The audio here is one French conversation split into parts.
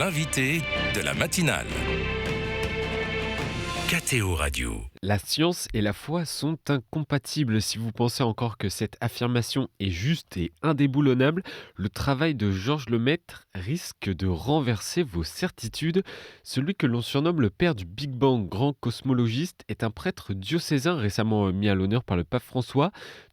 l'invité de la matinale. KTO Radio. La science et la foi sont incompatibles. Si vous pensez encore que cette affirmation est juste et indéboulonnable, le travail de Georges Lemaître risque de renverser vos certitudes. Celui que l'on surnomme le père du Big Bang, grand cosmologiste, est un prêtre diocésain récemment mis à l'honneur par le pape François.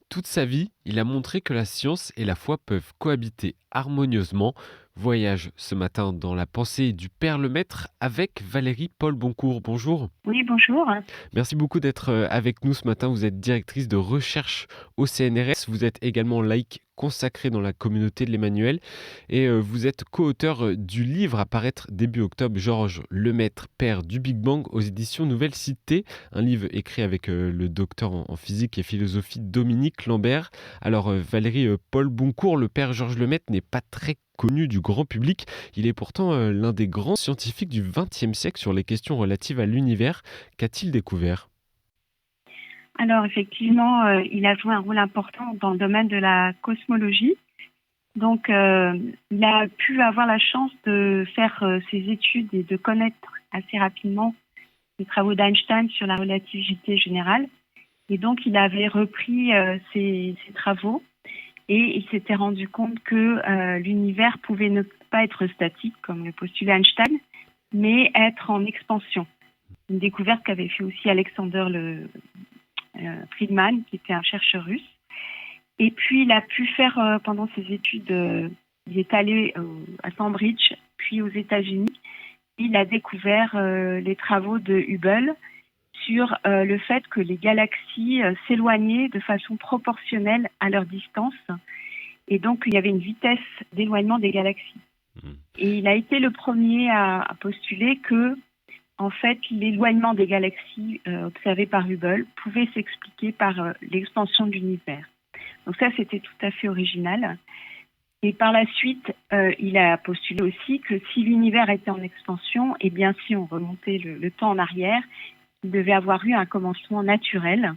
Toute sa vie, il a montré que la science et la foi peuvent cohabiter harmonieusement. Voyage ce matin dans la pensée du Père Lemaître avec Valérie Paul Boncourt. Bonjour. Oui, bonjour. Merci beaucoup d'être avec nous ce matin. Vous êtes directrice de recherche au CNRS. Vous êtes également laïque consacrée dans la communauté de l'Emmanuel. Et vous êtes co-auteur du livre à paraître début octobre, Georges Lemaître, père du Big Bang, aux éditions Nouvelle Cité. Un livre écrit avec le docteur en physique et philosophie Dominique Lambert. Alors Valérie Paul Boncourt, le père Georges Lemaître n'est pas très connu du grand public. Il est pourtant l'un des grands scientifiques du XXe siècle sur les questions relatives à l'univers. Qu'a-t-il découvert ? Alors effectivement, il a joué un rôle important dans le domaine de la cosmologie. Donc il a pu avoir la chance de faire ses études et de connaître assez rapidement les travaux d'Einstein sur la relativité générale. Et donc il avait repris ses travaux et il s'était rendu compte que l'univers pouvait ne pas être statique, comme le postulait Einstein, mais être en expansion. Une découverte qu'avait fait aussi Alexander Friedman, qui était un chercheur russe. Et puis, il a pu faire, pendant ses études, il est allé à Cambridge, puis aux États-Unis. Il a découvert les travaux de Hubble sur le fait que les galaxies s'éloignaient de façon proportionnelle à leur distance. Et donc, il y avait une vitesse d'éloignement des galaxies. Et il a été le premier à postuler que, en fait, l'éloignement des galaxies observé par Hubble pouvait s'expliquer par l'expansion de l'univers. Donc ça, c'était tout à fait original. Et par la suite, il a postulé aussi que si l'univers était en expansion, eh bien, si on remontait le temps en arrière, il devait avoir eu un commencement naturel,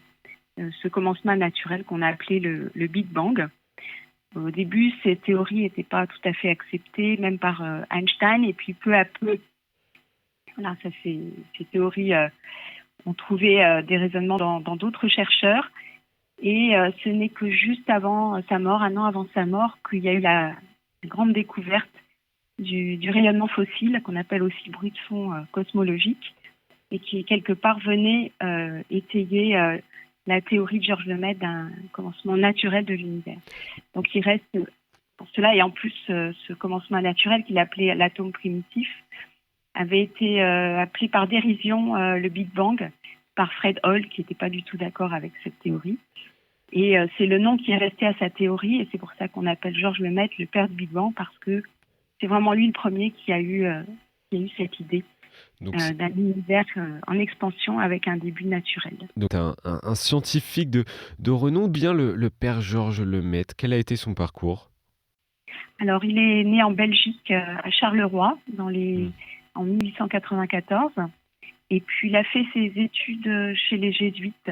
ce commencement naturel qu'on a appelé le Big Bang. Au début, ces théories n'étaient pas tout à fait acceptées, même par Einstein, et puis peu à peu, voilà, ces théories ont trouvé des raisonnements dans d'autres chercheurs. Et ce n'est que juste avant sa mort, un an avant sa mort, qu'il y a eu la grande découverte du rayonnement fossile, qu'on appelle aussi bruit de fond cosmologique, et qui quelque part venait étayer la théorie de Georges Lemaître d'un commencement naturel de l'univers. Donc il reste pour cela, et en plus ce commencement naturel qu'il appelait l'atome primitif, avait été appelé par dérision le Big Bang par Fred Hoyle, qui n'était pas du tout d'accord avec cette théorie. Et c'est le nom qui est resté à sa théorie, et c'est pour ça qu'on appelle Georges Lemaître le père du Big Bang, parce que c'est vraiment lui le premier qui a eu cette idée d'un univers en expansion avec un début naturel. Donc un scientifique de renom, bien le père Georges Lemaître. Quel a été son parcours ? Alors il est né en Belgique, à Charleroi, en 1894. Et puis il a fait ses études chez les jésuites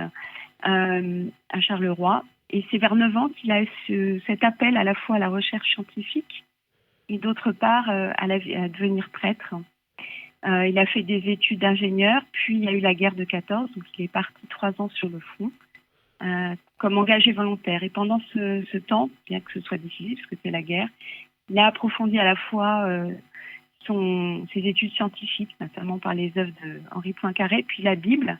à Charleroi. Et c'est vers 9 ans qu'il a eu cet appel à la fois à la recherche scientifique et d'autre part à devenir prêtre. Il a fait des études d'ingénieur, puis il y a eu la guerre de 14, donc il est parti 3 ans sur le front comme engagé volontaire. Et pendant ce temps, bien que ce soit difficile, parce que c'est la guerre, il a approfondi à la fois ses études scientifiques, notamment par les œuvres de Henri Poincaré, puis la Bible.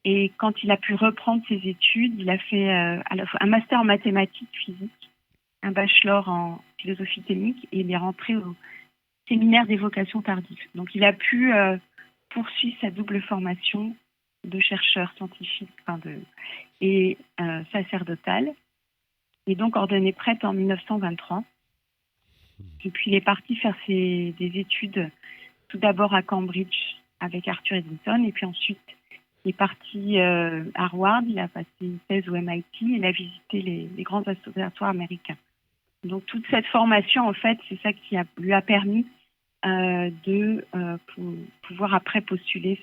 Et quand il a pu reprendre ses études, il a fait à la fois un master en mathématiques physiques, un bachelor en philosophie technique, et il est rentré au séminaire des vocations tardives. Donc il a pu poursuivre sa double formation de chercheur scientifique et sacerdotal, et donc ordonné prêtre en 1923. Et puis il est parti faire des études tout d'abord à Cambridge avec Arthur Eddington, et puis ensuite il est parti à Harvard, il a passé une thèse au MIT, il a visité les grands observatoires américains. Donc toute cette formation, en fait, c'est ça qui lui a permis de pouvoir après postuler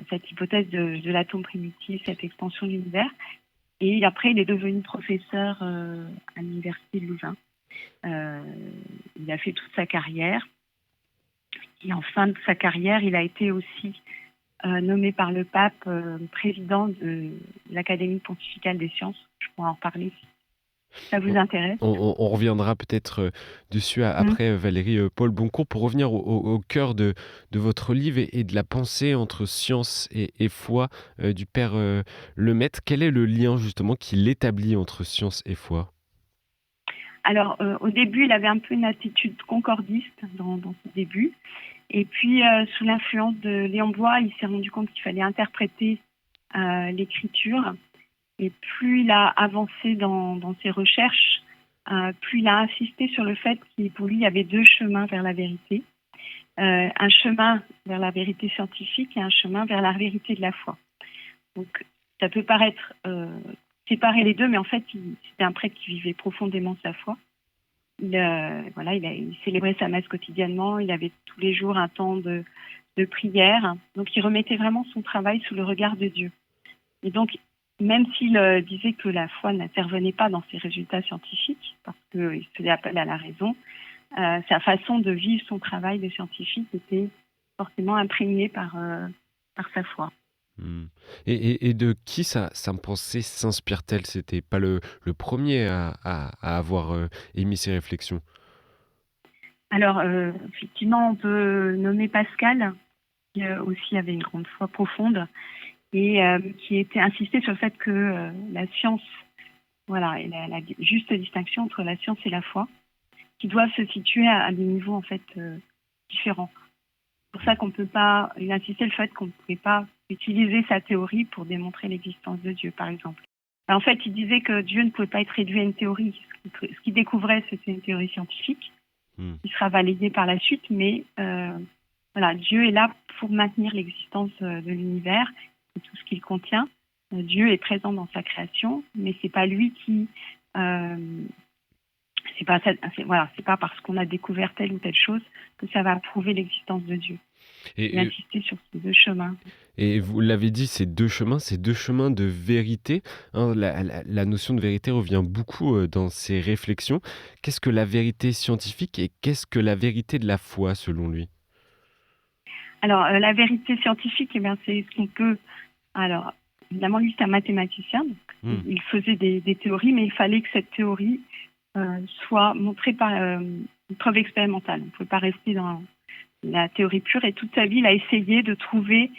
cette hypothèse de l'atome primitif, cette expansion de l'univers. Et après, il est devenu professeur à l'université de Louvain. Il il a fait toute sa carrière. Et en fin de sa carrière, il a été aussi nommé par le pape président de l'Académie pontificale des sciences. Je pourrais en reparler si ça vous intéresse. On reviendra peut-être dessus après, Valérie Paul Boncourt, pour revenir au cœur de votre livre et de la pensée entre science et foi du Père Lemaître. Quel est le lien justement qu'il établit entre science et foi ? Alors, au début, il avait un peu une attitude concordiste dans ses débuts. Et puis, sous l'influence de Léon Bloy, il s'est rendu compte qu'il fallait interpréter l'écriture. Et plus il a avancé dans ses recherches, plus il a insisté sur le fait qu'il, pour lui, il y avait deux chemins vers la vérité. Un chemin vers la vérité scientifique et un chemin vers la vérité de la foi. Donc, ça peut paraître séparer les deux, mais en fait, c'était un prêtre qui vivait profondément sa foi. Il célébrait sa messe quotidiennement, il avait tous les jours un temps de prière. Donc, il remettait vraiment son travail sous le regard de Dieu. Et donc, même s'il disait que la foi n'intervenait pas dans ses résultats scientifiques, parce qu'il faisait appel à la raison, sa façon de vivre son travail de scientifique était forcément imprégnée par sa foi. Et de qui sa pensée s'inspire-t-elle ? C'était pas le premier à avoir émis ces réflexions. Alors, effectivement, on peut nommer Pascal, qui aussi avait une grande foi profonde, et qui était insisté sur le fait que la science, voilà, et la juste distinction entre la science et la foi, qui doivent se situer à des niveaux en fait différents. C'est pour ça qu'on peut pas, il insistait le fait qu'on ne pouvait pas utiliser sa théorie pour démontrer l'existence de Dieu, par exemple. En fait, il disait que Dieu ne pouvait pas être réduit à une théorie. Ce qu'il découvrait, c'était une théorie scientifique, qui sera validée par la suite, mais voilà, Dieu est là pour maintenir l'existence de l'univers et tout ce qu'il contient. Dieu est présent dans sa création, mais c'est pas lui qui c'est pas parce qu'on a découvert telle ou telle chose que ça va prouver l'existence de Dieu. Il insistait sur ces deux chemins. Et vous l'avez dit, ces deux chemins de vérité. Hein, la notion de vérité revient beaucoup dans ces réflexions. Qu'est-ce que la vérité scientifique et qu'est-ce que la vérité de la foi, selon lui ? Alors, la vérité scientifique, c'est ce qu'on peut... Alors, évidemment, lui, c'est un mathématicien. Donc, il faisait des théories, mais il fallait que cette théorie soit montrée par une preuve expérimentale. On ne pouvait pas rester dans la théorie pure. Et toute sa vie, il a essayé de trouver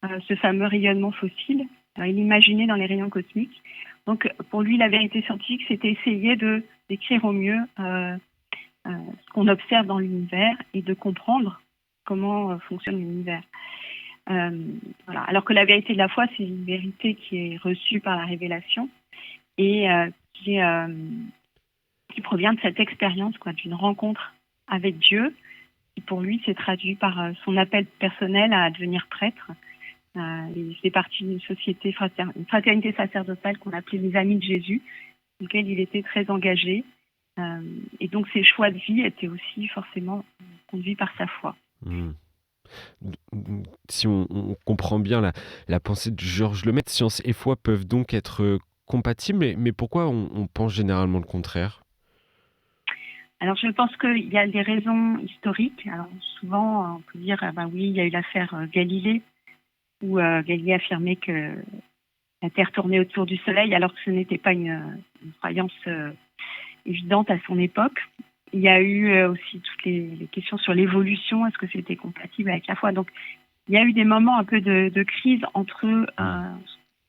ce fameux rayonnement fossile. Alors, il imaginait dans les rayons cosmiques. Donc, pour lui, la vérité scientifique, c'était essayer de décrire au mieux ce qu'on observe dans l'univers et de comprendre comment fonctionne l'univers. Voilà. Alors que la vérité de la foi, c'est une vérité qui est reçue par la révélation et qui provient de cette expérience, d'une rencontre avec Dieu, qui pour lui s'est traduit par son appel personnel à devenir prêtre. Il faisait partie d'une société, une fraternité sacerdotale qu'on appelait les Amis de Jésus, dans laquelle il était très engagé. Et donc ses choix de vie étaient aussi forcément conduits par sa foi. Si on comprend bien la pensée de Georges Lemaître, science et foi peuvent donc être compatibles, mais pourquoi on pense généralement le contraire ? Alors je pense qu'il y a des raisons historiques. Alors souvent on peut dire oui, il y a eu l'affaire Galilée où Galilée affirmait que la Terre tournait autour du Soleil alors que ce n'était pas une croyance évidente à son époque. Il y a eu aussi toutes les questions sur l'évolution, est-ce que c'était compatible avec la foi. Donc il y a eu des moments un peu de crise entre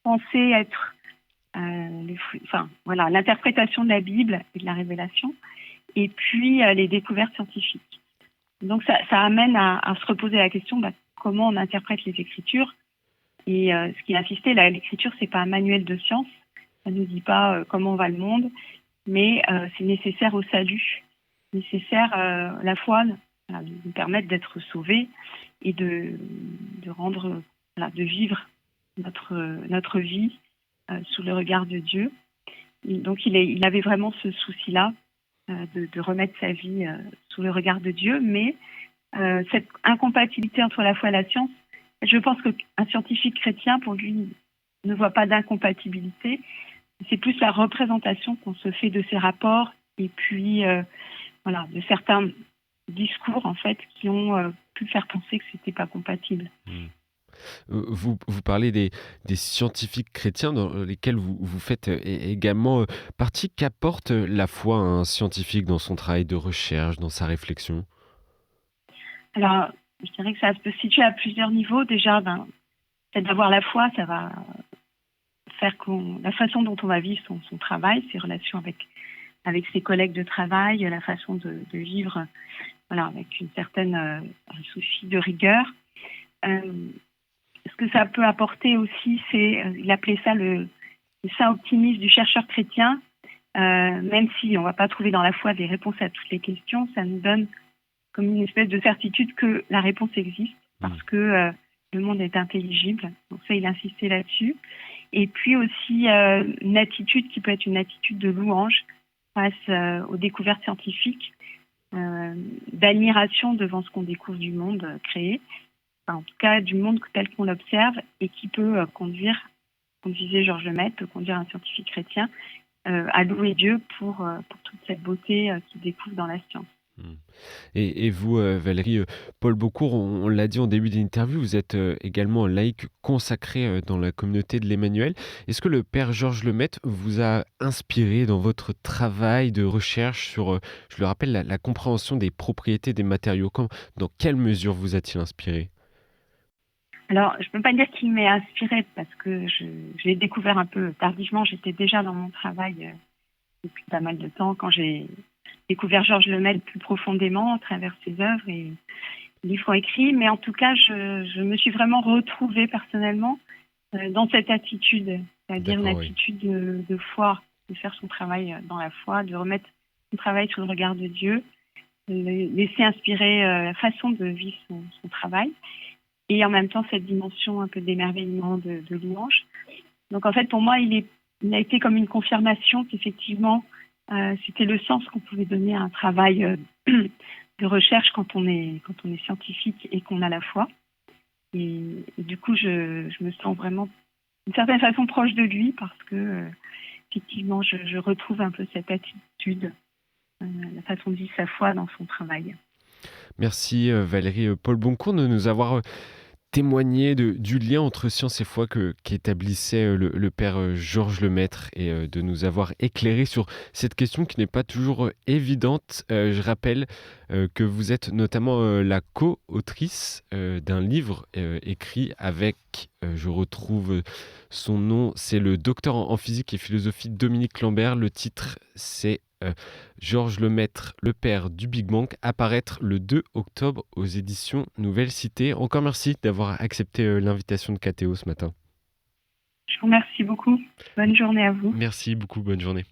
penser être l'interprétation de la Bible et de la révélation et puis les découvertes scientifiques. Donc ça amène à se reposer la question comment on interprète les Écritures. Et ce qui insistait, l'Écriture, c'est pas un manuel de science, ça ne nous dit pas comment va le monde, mais c'est nécessaire au salut, nécessaire la foi nous permettre d'être sauvés et de rendre, de vivre notre vie sous le regard de Dieu. Et donc il avait vraiment ce souci-là de remettre sa vie sous le regard de Dieu, mais cette incompatibilité entre la foi et la science, je pense qu'un scientifique chrétien, pour lui, ne voit pas d'incompatibilité. C'est plus la représentation qu'on se fait de ces rapports et puis de certains discours en fait qui ont pu faire penser que c'était pas compatible. Vous parlez des scientifiques chrétiens dans lesquels vous faites également partie. Qu'apporte la foi à un scientifique dans son travail de recherche, dans sa réflexion? Alors, je dirais que ça peut se situer à plusieurs niveaux. Déjà, c'est d'avoir la foi, ça va faire la façon dont on va vivre son travail, ses relations avec ses collègues de travail, la façon de vivre, voilà, avec une certaine un souci de rigueur. Ce que ça peut apporter aussi, c'est, il appelait ça le saint optimisme du chercheur chrétien. Même si on ne va pas trouver dans la foi des réponses à toutes les questions, ça nous donne comme une espèce de certitude que la réponse existe parce que le monde est intelligible. Donc ça, il insistait là-dessus. Et puis aussi une attitude qui peut être une attitude de louange face aux découvertes scientifiques, d'admiration devant ce qu'on découvre du monde créé, enfin, en tout cas du monde tel qu'on l'observe et qui peut conduire, comme disait Georges Lemaître, peut conduire un scientifique chrétien à louer Dieu pour toute cette beauté qu'il découvre dans la science. Et vous, Valérie, Paul Beaucourt, on l'a dit en début d'interview, vous êtes également laïque consacré dans la communauté de l'Emmanuel. Est-ce que le père Georges Lemaître vous a inspiré dans votre travail de recherche sur, je le rappelle, la compréhension des propriétés des matériaux? Dans quelle mesure vous a-t-il inspiré? Alors, je ne peux pas dire qu'il m'est inspiré parce que je l'ai découvert un peu tardivement. J'étais déjà dans mon travail depuis pas mal de temps quand j'ai découvert Georges Lemaître plus profondément à travers ses œuvres et livres écrits. Mais en tout cas, je me suis vraiment retrouvée personnellement dans cette attitude, c'est-à-dire une attitude de foi, de faire son travail dans la foi, de remettre son travail sous le regard de Dieu, de laisser inspirer la façon de vivre son travail. Et en même temps, cette dimension un peu d'émerveillement, de louange. Donc en fait, pour moi, il a été comme une confirmation qu'effectivement, c'était le sens qu'on pouvait donner à un travail de recherche quand on est scientifique et qu'on a la foi. Et du coup, je me sens vraiment d'une certaine façon proche de lui parce que effectivement, je retrouve un peu cette attitude, la façon de vivre sa foi dans son travail. Merci Valérie Paul Beaucourt de nous avoir témoigné du lien entre science et foi qu'établissait le père Georges Lemaître et de nous avoir éclairé sur cette question qui n'est pas toujours évidente. Je rappelle que vous êtes notamment la co-autrice d'un livre écrit avec, je retrouve son nom, c'est le docteur en physique et philosophie Dominique Lambert. Le titre, c'est Georges Lemaître, le père du Big Bang, apparaître le 2 octobre aux éditions Nouvelle Cité. Encore merci d'avoir accepté l'invitation de KTO ce matin. Je vous remercie beaucoup. Bonne journée à vous. Merci beaucoup, bonne journée.